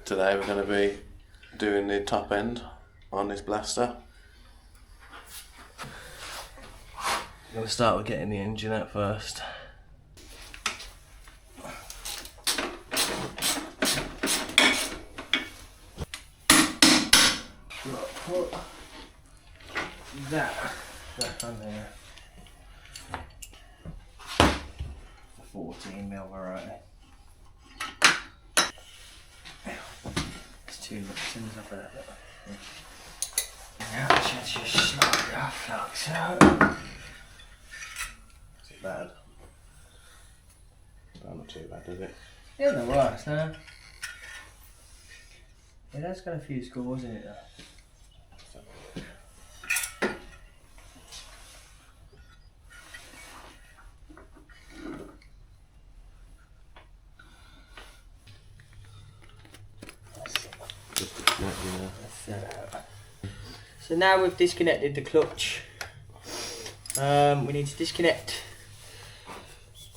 Today we're going to be doing the top end on this blaster. I'm going to start with getting the engine out first. Put that back on there. 14mm variety. It's too much as soon as I put it. Now I should just slide it off like so. Is it bad? Not too bad, is it? Yeah, no worse, no. It has got a few scores in it though. So now we've disconnected the clutch. We need to disconnect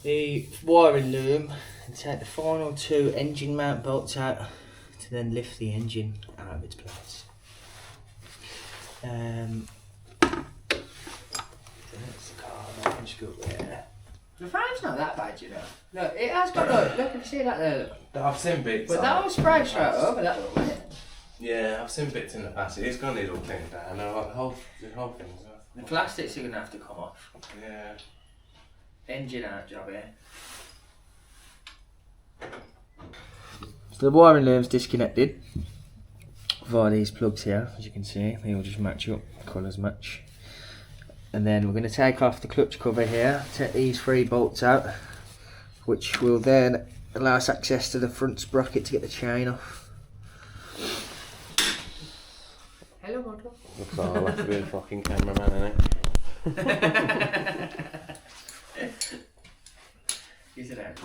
the wiring loom and take the final 2 engine mount bolts out to then lift the engine out of its place. That's the car, I can just go there. The frame's not that bad, you know. Look, it has got, look, you can see that there. I've seen bits. But that will spray straight over that little bit. Yeah, I've seen bits in the past. It's going to need all cleaned down. No, like the whole thing's. The plastics are going to have to come off. Yeah. Engine out job here. So the wiring loom's disconnected via these plugs here, as you can see. They all just match up, colours match. And then we're going to take off the clutch cover here, take these 3 bolts out, which will then allow us access to the front sprocket to get the chain off. Hello, Moto. Looks like I'll have to be a fucking cameraman, innit? Is it out?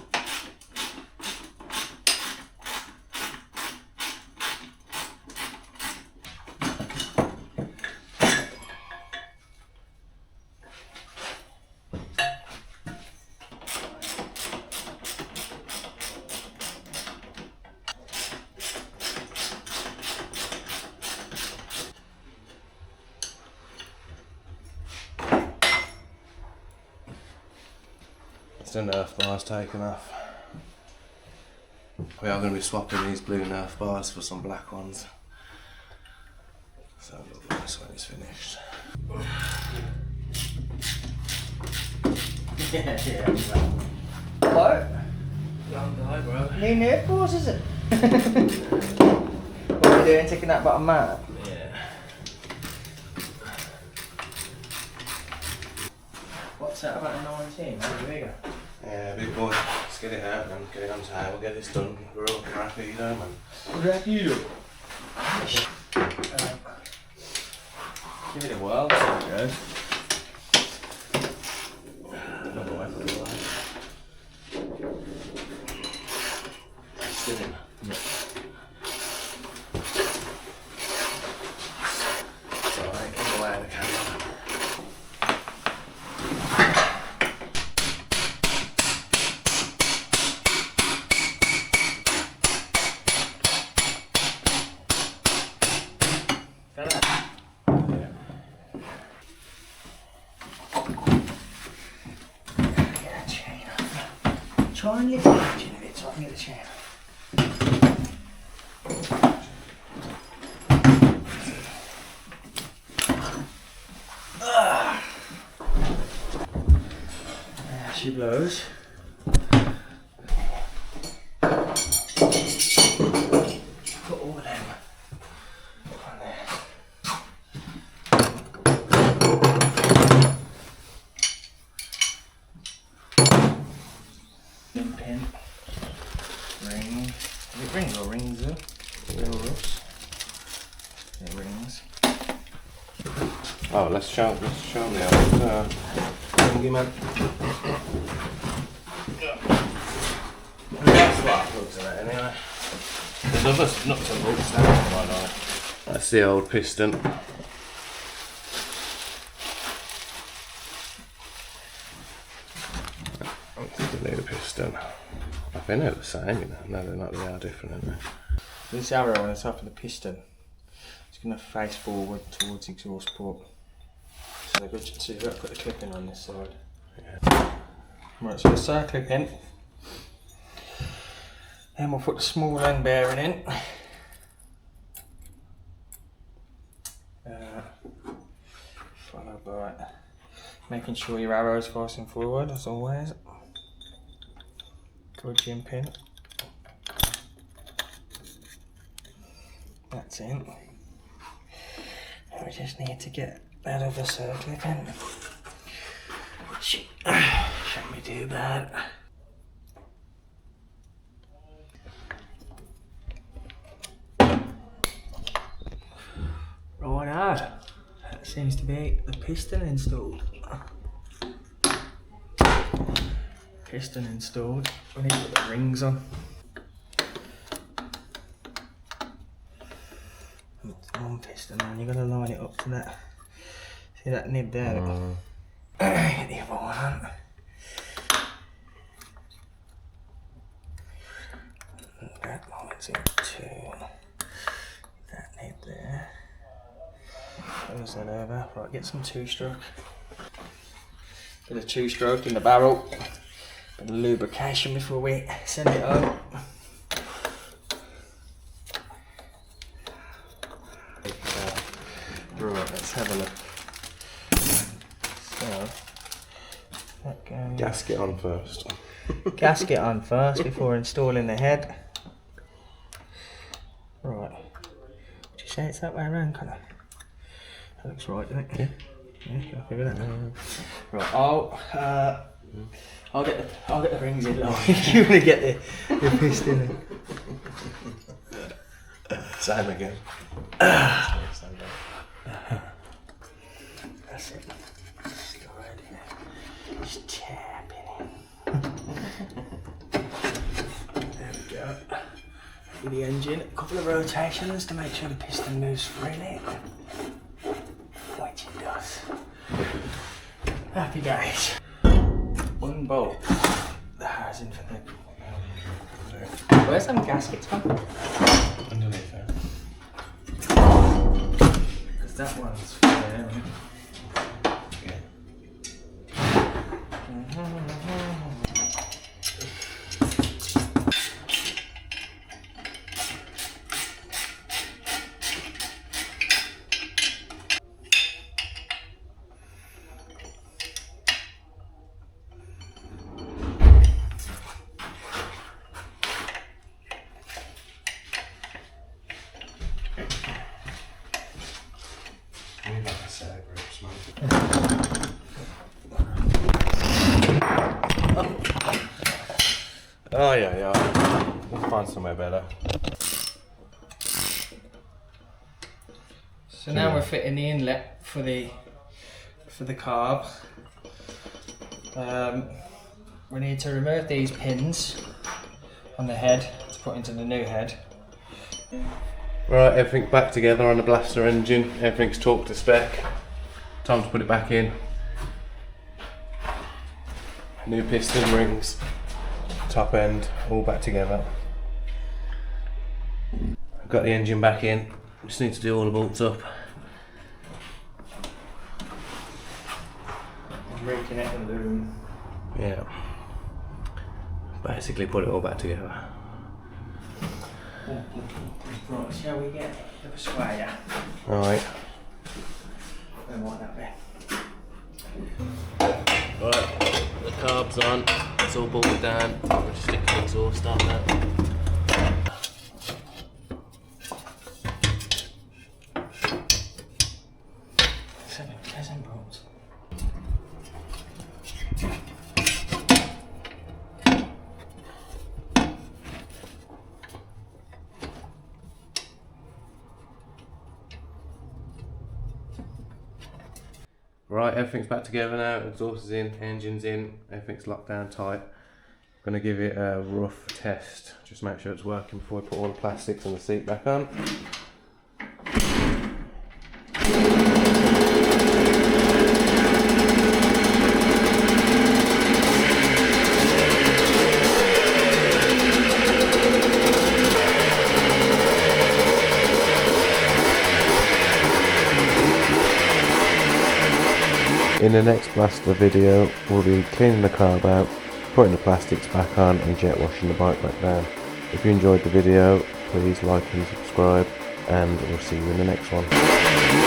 The Nerf bars taken off. We are going to be swapping these blue Nerf bars for some black ones. So it'll look nice when it's finished. Yeah. What? Long guy, bro. New Nerf balls, is it? What are you doing, taking that bottom out? Yeah. What's that about a 19? How big are you? Yeah, big boy. Let's get it out and get it on time. We'll get this done. We're all happy, you know, man. Rapido. Give it a whirl, see how it goes. Spinning. Yeah. It's alright, get away the camera. Try and lift the engine a bit so I can get the chain. There she blows. Put all of them on there. Pin, ring. Is it rings or rings? It rings. Oh, let's show them the old thingy, man. That's what I plugs in it anyway. There's other nuts and bolts down there, by the way. That's the old piston. That's the new piston. I think they're the same, you know. No, they're not. They are different, aren't they? This arrow on the top of the piston is going to face forward towards exhaust port. So they're good to see that. Put the clip in on this side. Yeah. Right, so the side clip in. Then we'll put the small end bearing in. Followed by making sure your arrow is facing forward as always. Good gym pin. That's in. We just need to get that other circle in. Shouldn't be too bad. Right, that seems to be the piston installed. Piston installed. We need to put the rings on. One piston on, you've got to line it up to that. See that nib there? Get the other one on. That lines into that nib there. Close that over. Right, get some two-stroke. Bit of two-stroke in the barrel. Bit of lubrication before we send it out. Right, let's have a look. So, that goes. Gasket on first. Gasket on first before installing the head. Right. Would you say it's that way around, Connor? That looks right, doesn't it? Yeah. Yeah, you're happy with that? Right, I'll get the rings in. You're gonna get the piston in. Same again. That's it. Just go right in. Just tap it in. There we go. For the engine, a couple of rotations to make sure the piston moves freely. Which it does. Happy days. One bolt. The housing for the. Where's them gaskets gone? Underneath there. Because that one's there. Oh yeah. We'll find somewhere better. So now we're fitting the inlet for the carb. We need to remove these pins on the head to put into the new head. Right, everything back together on the blaster engine. Everything's torqued to spec. Time to put it back in. New piston rings, top end, all back together. I've got the engine back in. Just need to do all the bolts up. Reconnect the loom. Yeah. Basically put it all back together. Right, shall we get the persuader? Alright. Where might that be? Right, the carb's on, it's all bolted down. We'll just stick the exhaust on now. Seven bolts. Right, everything's back together now, exhaust is in, engine's in, everything's locked down tight. I'm going to give it a rough test, just make sure it's working before we put all the plastics and the seat back on. In the next blaster video, we'll be cleaning the carb out, putting the plastics back on and jet washing the bike back down. If you enjoyed the video, please like and subscribe, and we'll see you in the next one.